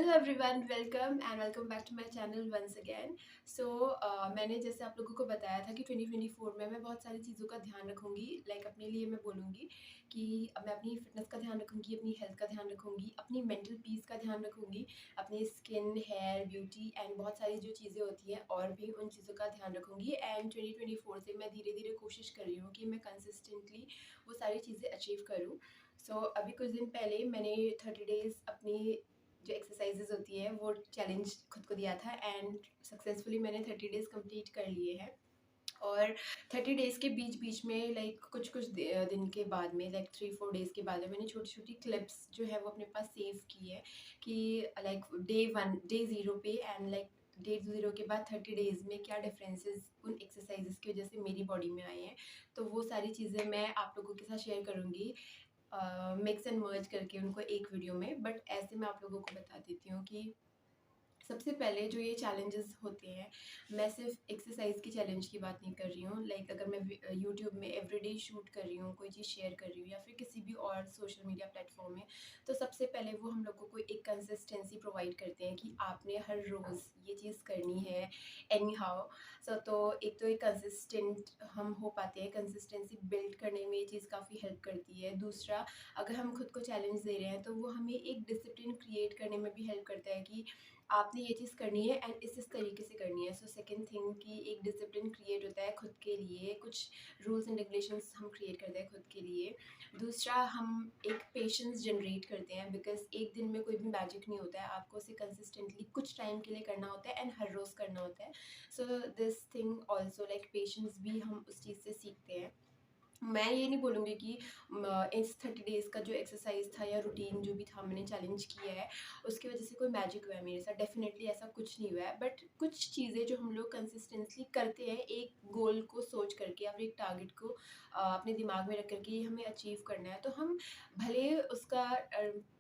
Hello everyone, welcome back to my channel once again. मैंने जैसे आप लोगों को बताया था कि 2024 में मैं बहुत सारी चीज़ों का ध्यान रखूँगी। अपने लिए मैं बोलूँगी कि मैं अपनी फ़िटनेस का ध्यान रखूँगी, अपनी हेल्थ का ध्यान रखूँगी, अपनी मेंटल पीस का ध्यान रखूँगी, अपनी स्किन, हेयर, ब्यूटी एंड बहुत सारी जो चीज़ें होती हैं और भी उन चीज़ों का ध्यान रखूँगी। एंड 2024 से मैं धीरे-धीरे कोशिश कर रही हूँ कि मैं कंसिस्टेंटली वो सारी चीज़ें अचीव करूँ। अभी कुछ दिन पहले मैंने 30 डेज़ अपनी जो एक्सरसाइजेज होती है वो चैलेंज खुद को दिया था एंड सक्सेसफुली मैंने 30 डेज़ कंप्लीट कर लिए हैं। और 30 डेज़ के बीच बीच में कुछ कुछ दिन के बाद में 3-4 डेज़ के बाद में मैंने छोटी छोटी क्लिप्स जो है वो अपने पास सेव की है कि डे 0 पे एंड डे 0 के बाद 30 डेज़ में क्या डिफरेंसेस उन एक्सरसाइजेस की वजह से मेरी बॉडी में आए हैं। तो वो सारी चीज़ें मैं आप लोगों के साथ शेयर करूँगी, मिक्स एंड मर्ज करके उनको एक वीडियो में। बट ऐसे मैं आप लोगों को बता देती हूँ कि सबसे पहले जो ये चैलेंजेस होते हैं, मैं सिर्फ एक्सरसाइज की चैलेंज की बात नहीं कर रही हूँ। अगर मैं यूट्यूब में एवरीडे शूट कर रही हूँ, कोई चीज़ शेयर कर रही हूँ या फिर किसी भी और सोशल मीडिया प्लेटफॉर्म में, तो सबसे पहले वो हम लोगों को एक कंसिस्टेंसी प्रोवाइड करते हैं कि आपने हर रोज़ ये चीज़ करनी है एनी हाउ। तो एक तो एक कंसिस्टेंट हम हो पाते हैं, कंसिस्टेंसी बिल्ड करने में ये चीज़ काफ़ी हेल्प करती है। दूसरा, अगर हम खुद को चैलेंज दे रहे हैं तो वो हमें एक डिसिप्लिन क्रिएट करने में भी हेल्प करता है कि आपने ये चीज़ करनी है एंड इस तरीके से करनी है। सेकंड थिंग कि एक डिसिप्लिन क्रिएट होता है खुद के लिए, कुछ रूल्स एंड रेगुलेशंस हम क्रिएट करते हैं खुद के लिए। दूसरा, हम एक पेशेंस जनरेट करते हैं बिकॉज एक दिन में कोई भी मैजिक नहीं होता है, आपको उसे कंसिस्टेंटली कुछ टाइम के लिए करना होता है एंड हर रोज़ करना होता है। दिस थिंग ऑल्सो पेशेंस भी हम उस चीज़ से सीखते हैं। मैं ये नहीं बोलूँगी कि इस 30 डेज़ का जो एक्सरसाइज था या रूटीन जो भी था मैंने चैलेंज किया है, उसकी वजह से कोई मैजिक हुआ है मेरे साथ। डेफिनेटली ऐसा कुछ नहीं हुआ है, बट कुछ चीज़ें जो हम लोग कंसिस्टेंटली करते हैं एक गोल को सोच करके या फिर एक टारगेट को अपने दिमाग में रख करके ये हमें अचीव करना है, तो हम भले उसका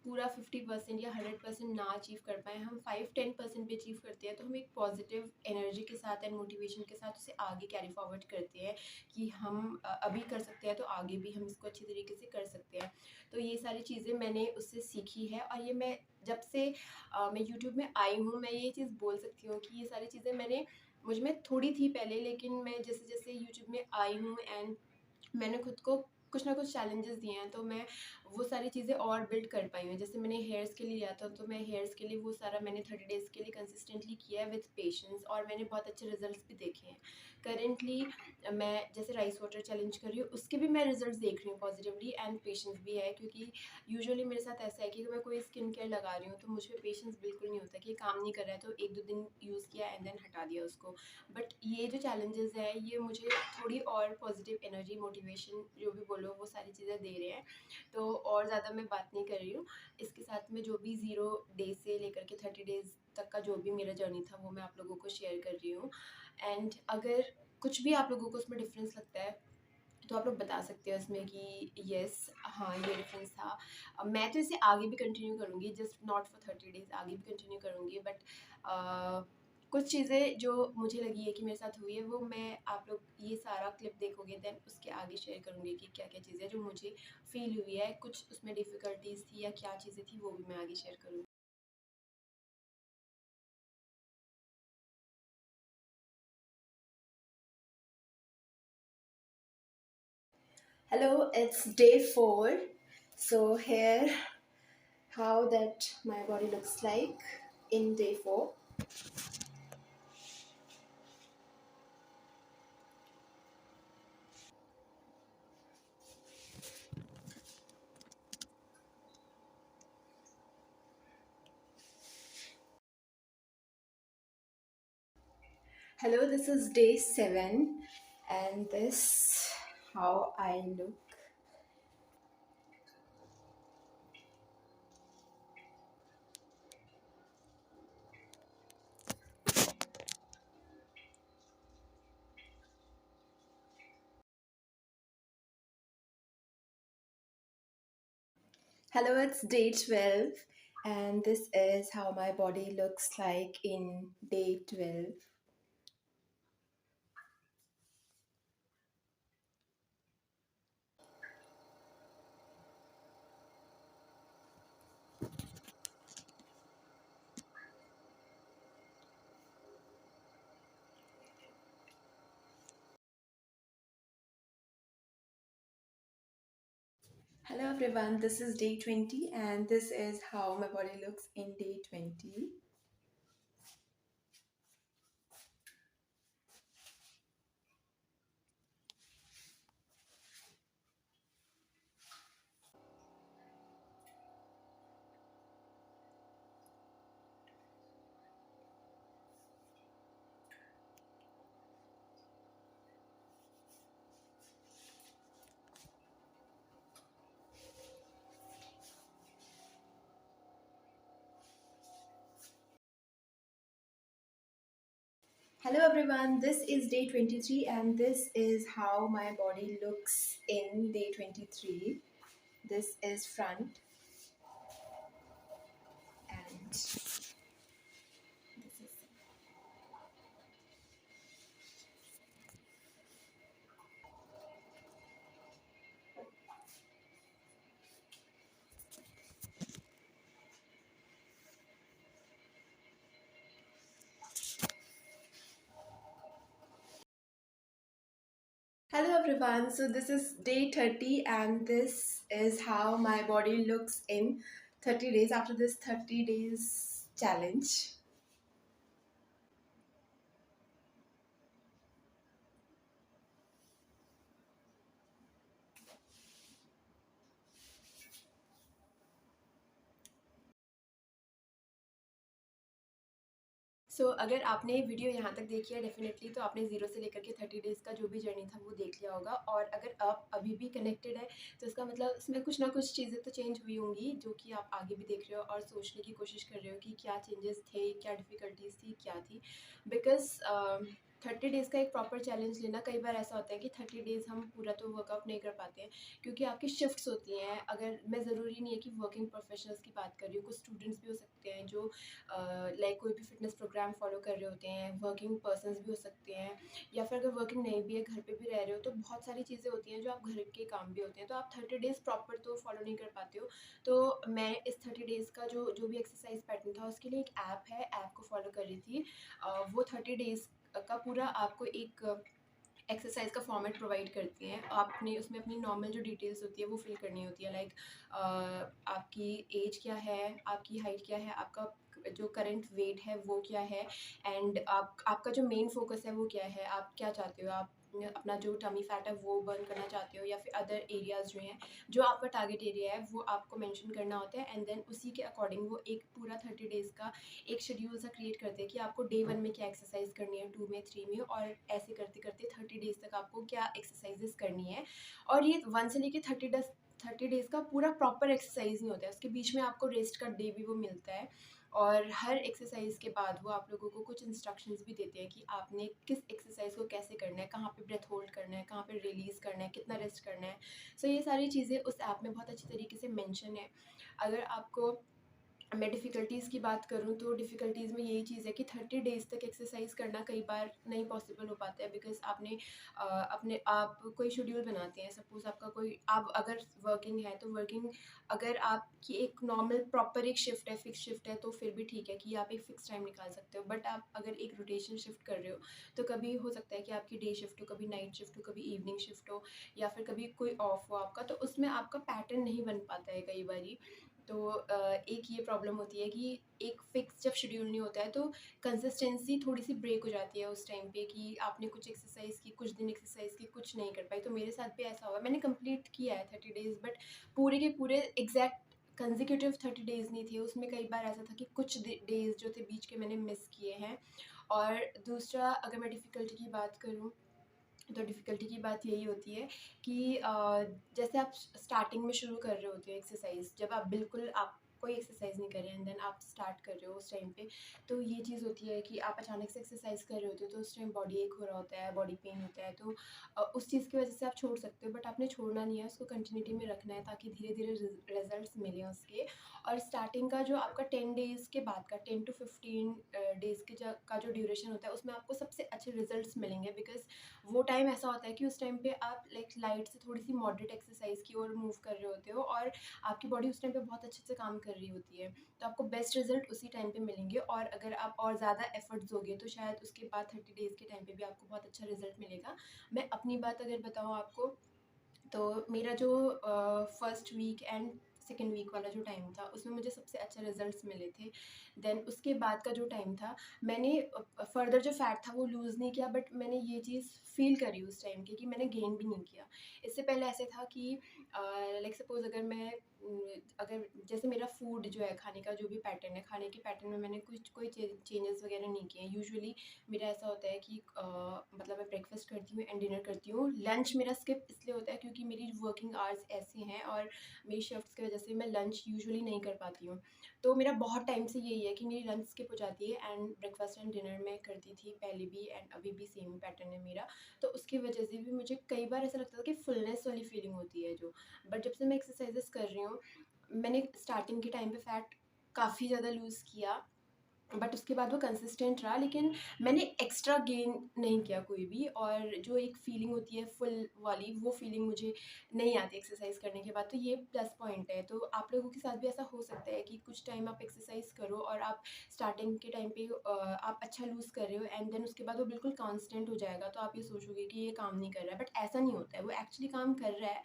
पूरा 50% या 100% ना अचीव कर पाएँ, हम 5-10% भी अचीव करते हैं तो हम एक पॉजिटिव एनर्जी के साथ एंड मोटिवेशन के साथ उसे आगे कैरी फॉरवर्ड करते हैं कि हम अभी कर सकते हैं तो आगे भी हम इसको अच्छी तरीके से कर सकते हैं। तो ये सारी चीज़ें मैंने उससे सीखी है और ये मैं जब से मैं यूट्यूब में आई हूँ, मैं ये चीज़ बोल सकती हूँ कि ये सारी चीज़ें मैंने मुझ में थोड़ी थी पहले, लेकिन मैं जैसे जैसे यूट्यूब में आई हूँ एंड मैंने खुद को कुछ ना कुछ चैलेंजेस दिए हैं तो मैं वो सारी चीज़ें और बिल्ड कर पाई हूँ। जैसे मैंने हेयर्स के लिए लिया था तो मैं हेयर्स के लिए वो सारा मैंने 30 डेज़ के लिए कंसिस्टेंटली किया है विथ पेशेंस और मैंने बहुत अच्छे रिजल्ट्स भी देखे हैं। करेंटली मैं जैसे राइस वाटर चैलेंज कर रही हूँ, उसके भी मैं रिजल्ट्स देख रही हूँ पॉजिटिवली एंड पेशेंस भी है, क्योंकि यूजुअली मेरे साथ ऐसा है कि अगर मैं कोई स्किन केयर लगा रही हूँ तो मुझ पे पेशेंस बिल्कुल नहीं होता कि काम नहीं कर रहा है तो 1-2 दिन यूज़ किया एंड देन हटा दिया उसको। बट ये जो चैलेंजेस है ये मुझे थोड़ी और पॉजिटिव एनर्जी, मोटिवेशन जो भी बोलो वो सारी चीज़ें दे रहे हैं। तो और ज़्यादा मैं बात नहीं कर रही हूँ। इसके साथ में जो भी 0 डे से लेकर के 30 डेज़ तक का जो भी मेरा जर्नी था वो मैं आप लोगों को शेयर कर रही हूँ। एंड अगर कुछ भी आप लोगों को उसमें डिफरेंस लगता है तो आप लोग बता सकते हो इसमें कि यस, हाँ, ये डिफरेंस था। मैं तो इसे आगे भी कंटिन्यू करूँगी, जस्ट नॉट फॉर 30 डेज़, आगे भी कंटिन्यू करूँगी। बट कुछ चीज़ें जो मुझे लगी है कि मेरे साथ हुई है वो मैं आप लोग ये सारा क्लिप देखोगे देन उसके आगे शेयर करूँगी कि क्या-क्या चीज़ें जो मुझे फ़ील हुई है, कुछ उसमें डिफ़िकल्टीज़ थी या क्या चीज़ें थी वो भी मैं आगे शेयर करूँगी। Hello, it's day 4. So here how that my body looks like in day 4. Hello, this is day 7 and this how I look. Hello, it's day 12 and this is how my body looks like in day 12. Hello everyone, this is day 20 and this is how my body looks in day 20. Hello everyone, this is day 23 and this is how my body looks in day 23. This is front and this is. Hello everyone, so this is day 30 and this is how my body looks in 30 days after this 30 days challenge. अगर आपने video यहाँ तक देखी है definitely तो आपने 0 से लेकर के 30 डेज़ का जो भी जर्नी था वो देख लिया होगा। और अगर आप अभी भी कनेक्टेड है तो इसका मतलब इसमें कुछ ना कुछ चीज़ें तो चेंज हुई होंगी जो कि आप आगे भी देख रहे हो और सोचने की कोशिश कर रहे हो कि क्या चेंजेस थे, क्या डिफ़िकल्टीज़ थी, क्या थी। बिकॉज़ 30 डेज़ का एक प्रॉपर चैलेंज लेना, कई बार ऐसा होता है कि 30 डेज़ हम पूरा तो वर्कआउट नहीं कर पाते हैं क्योंकि आपकी शिफ्ट्स होती हैं। अगर मैं ज़रूरी नहीं है कि वर्किंग प्रोफेशनल्स की बात कर रही हूँ, कुछ स्टूडेंट्स भी हो सकते हैं जो लाइक कोई भी फिटनेस प्रोग्राम फॉलो कर रहे होते हैं, वर्किंग पर्सन्स भी हो सकते हैं, या फिर अगर वर्किंग नहीं भी है, घर पे भी रह रहे हो, तो बहुत सारी चीज़ें होती हैं जो आप घर के काम भी होते हैं, तो आप 30 डेज़ प्रॉपर तो फॉलो नहीं कर पाते हो। तो मैं इस 30 डेज़ का जो जो भी एक्सरसाइज पैटर्न था उसके लिए एक ऐप है, ऐप को फॉलो कर रही थी। वो 30 डेज़ का पूरा आपको एक एक्सरसाइज का फॉर्मेट प्रोवाइड करती हैं। आपने उसमें अपनी नॉर्मल जो डिटेल्स होती है वो फिल करनी होती है, लाइक आपकी एज क्या है, आपकी हाइट क्या है, आपका जो करंट वेट है वो क्या है, एंड आपका जो मेन फोकस है वो क्या है, आप क्या चाहते हो, आप अपना जो टमी फैट है वो बर्न करना चाहते हो या फिर अदर एरियाज जो हैं, जो आपका टारगेट एरिया है वो आपको मेंशन करना होता है। एंड देन उसी के अकॉर्डिंग वो एक पूरा 30 डेज़ का एक शेड्यूल सा क्रिएट करते हैं कि आपको डे 1 में क्या एक्सरसाइज करनी है, 2 में, 3 में, और ऐसे करते करते 30 डेज़ तक आपको क्या एक्सरसाइजेस करनी है। और ये 1 से लेके 30 डेज़ का पूरा प्रॉपर एक्सरसाइज नहीं होता है, उसके बीच में आपको रेस्ट का डे भी वो मिलता है। और हर एक्सरसाइज के बाद वो आप लोगों को कुछ इंस्ट्रक्शंस भी देते हैं कि आपने किस एक्सरसाइज को कैसे करना है, कहाँ पे ब्रेथ होल्ड करना है, कहाँ पे रिलीज़ करना है, कितना रेस्ट करना है। ये सारी चीज़ें उस ऐप में बहुत अच्छी तरीके से मेंशन है। अगर आपको मैं डिफ़िकल्टीज़ की बात करूँ तो डिफ़िकल्टीज़ में यही चीज़ है कि 30 डेज़ तक एक्सरसाइज करना कई बार नहीं पॉसिबल हो पाता है, बिकॉज़ आपने अपने आप कोई शेड्यूल बनाते हैं। सपोज़ आपका कोई, आप अगर वर्किंग है तो वर्किंग, अगर आपकी एक नॉर्मल प्रॉपर एक शिफ्ट है, फिक्स शिफ्ट है, तो फिर भी ठीक है कि आप एक फ़िक्स टाइम निकाल सकते हो। बट आप अगर एक रोटेशन शिफ्ट कर रहे हो तो कभी हो सकता है कि आपकी डे शिफ्ट हो, कभी नाइट शिफ्ट हो, कभी इवनिंग शिफ्ट हो, या फिर कभी कोई ऑफ हो आपका, तो उसमें आपका पैटर्न नहीं बन पाता है कई बारी। तो एक ये प्रॉब्लम होती है कि एक फिक्स जब शेड्यूल नहीं होता है तो कंसिस्टेंसी थोड़ी-सी ब्रेक हो जाती है उस टाइम पे, कि आपने कुछ एक्सरसाइज़ की, कुछ दिन एक्सरसाइज़ की, कुछ नहीं कर पाई। तो मेरे साथ भी ऐसा हुआ, मैंने कंप्लीट किया है 30 डेज़, बट पूरे के पूरे एग्ज़ैक्ट कंसेक्यूटिव 30 डेज़ नहीं थे। उसमें कई बार ऐसा था कि कुछ डेज़ जो थे बीच के मैंने मिस किए हैं। और दूसरा, अगर मैं डिफ़िकल्टी की बात करूँ तो डिफ़िकल्टी की बात यही होती है कि जैसे आप स्टार्टिंग में शुरू कर रहे होते हो एक्सरसाइज, जब आप बिल्कुल आप कोई एक्सरसाइज नहीं कर रहे हैं, एंड देन आप स्टार्ट कर रहे हो उस टाइम पे, तो ये चीज़ होती है कि आप अचानक से एक्सरसाइज कर रहे होते हो तो उस टाइम बॉडी एक हो रहा होता है, बॉडी पेन होता है, तो उस चीज़ की वजह से आप छोड़ सकते हो, बट आपने छोड़ना नहीं है, उसको कंटिन्यूटी में रखना है ताकि धीरे धीरे रिजल्ट्स मिलें उसके। और स्टार्टिंग का जो आपका 10 डेज़ के बाद का 10 टू 15 डेज़ के का जो ड्यूरेशन होता है उसमें आपको सबसे अच्छे रिजल्ट्स मिलेंगे, बिकॉज वो टाइम ऐसा होता है कि उस टाइम पे आप लाइक लाइट से थोड़ी सी मॉडरेट एक्सरसाइज की ओर मूव कर रहे होते हो और आपकी बॉडी उस टाइम पे बहुत अच्छे से काम कर रही होती है, तो आपको बेस्ट रिजल्ट उसी टाइम पे मिलेंगे। और अगर आप और ज़्यादा एफर्ट्स दोगे तो शायद उसके बाद 30 डेज़ के टाइम पे भी आपको बहुत अच्छा रिजल्ट मिलेगा। मैं अपनी बात अगर बताऊँ आपको, तो मेरा जो first week and second week वाला जो टाइम था उसमें मुझे सबसे अच्छे रिजल्ट्स मिले थे। देन उसके बाद का जो टाइम था, मैंने फर्दर जो फैट था वो लूज़ नहीं किया, बट मैंने ये चीज़ फ़ील करी उस टाइम की कि मैंने गेन भी नहीं किया। इससे पहले ऐसे था कि लाइक सपोज़ अगर मैं अगर जैसे मेरा फूड जो है, खाने का जो भी पैटर्न है, खाने के पैटर्न में मैंने कुछ कोई चेंजेस वगैरह नहीं किए हैं। यूजुअली मेरा ऐसा होता है कि मतलब मैं ब्रेकफास्ट करती हूँ एंड डिनर करती हूँ। लंच मेरा स्किप इसलिए होता है क्योंकि मेरी वर्किंग आवर्स ऐसे हैं और मेरी शिफ्ट्स की वजह से मैं लंच यूजुअली नहीं कर पाती हूँ। तो मेरा बहुत टाइम से यही है कि मेरी लंच स्किप हो जाती है एंड ब्रेकफास्ट एंड डिनर मैं करती थी पहले भी एंड अभी भी सेम पैटर्न है मेरा। तो उसकी वजह से भी मुझे कई बार ऐसा लगता था कि फुलनेस वाली फीलिंग होती है जो, बट जब से मैं एक्सरसाइजेस कर रही हूँ, मैंने स्टार्टिंग के टाइम पे फैट काफ़ी ज़्यादा लूज़ किया, बट उसके बाद वो कंसिस्टेंट रहा, लेकिन मैंने एक्स्ट्रा गेन नहीं किया कोई भी। और जो एक फीलिंग होती है फुल वाली, वो फीलिंग मुझे नहीं आती एक्सरसाइज करने के बाद, तो ये प्लस पॉइंट है। तो आप लोगों के साथ भी ऐसा हो सकता है कि कुछ टाइम आप एक्सरसाइज करो और आप स्टार्टिंग के टाइम पे आप अच्छा लूज़ कर रहे हो एंड देन उसके बाद वो बिल्कुल कांस्टेंट हो जाएगा, तो आप ये सोचोगे कि ये काम नहीं कर रहा है, बट ऐसा नहीं होता है, वो एक्चुअली काम कर रहा है।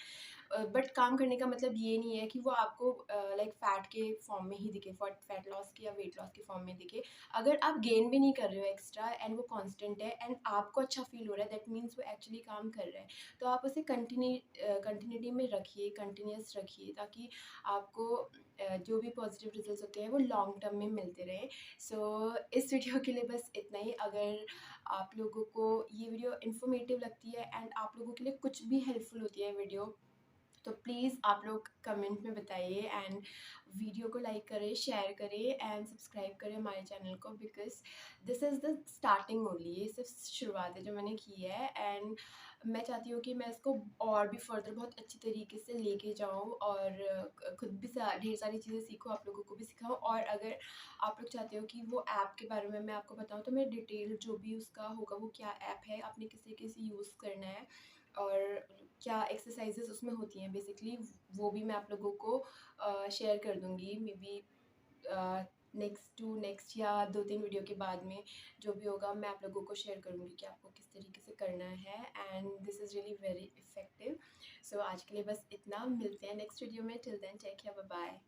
बट काम करने का मतलब ये नहीं है कि वो आपको लाइक फैट के फॉर्म में ही दिखे, फैट लॉस की या वेट लॉस के फॉर्म में दिखे। अगर आप गेन भी नहीं कर रहे हो एक्स्ट्रा एंड वो कांस्टेंट है एंड आपको अच्छा फील हो रहा है, दैट मीन्स वो एक्चुअली काम कर रहा है। तो आप उसे कंटिन्यूटी में रखिए, कंटिन्यूस रखिए, ताकि आपको जो भी पॉजिटिव रिजल्ट्स होते हैं वो लॉन्ग टर्म में मिलते रहें। सो इस वीडियो के लिए बस इतना ही। अगर आप लोगों को ये वीडियो इन्फॉर्मेटिव लगती है एंड आप लोगों के लिए कुछ भी हेल्पफुल होती है वीडियो, तो प्लीज़ आप लोग कमेंट में बताइए एंड वीडियो को लाइक करें, शेयर करें एंड सब्सक्राइब करें हमारे चैनल को, because this is the starting only. ये सिर्फ शुरुआत है जो मैंने की है एंड मैं चाहती हूँ कि मैं इसको और भी फर्दर बहुत अच्छी तरीके से लेके जाऊँ और खुद भी ढेर सारी चीज़ें सीखूँ, आप लोगों को भी सिखाऊँ। और अगर आप लोग चाहते हो कि वो ऐप के बारे में मैं आपको बताऊँ, तो मैं डिटेल जो भी उसका होगा, वो क्या ऐप है, आपने किसे किसे यूज़ करना है और क्या एक्सरसाइजेस उसमें होती हैं बेसिकली, वो भी मैं आप लोगों को शेयर कर दूँगी। मे बी नेक्स्ट या 2-3 वीडियो के बाद में जो भी होगा मैं आप लोगों को शेयर करूँगी कि आपको किस तरीके से करना है and this is really very effective. So आज के लिए बस इतना, मिलते हैं नेक्स्ट वीडियो में। Till then take care, bye bye.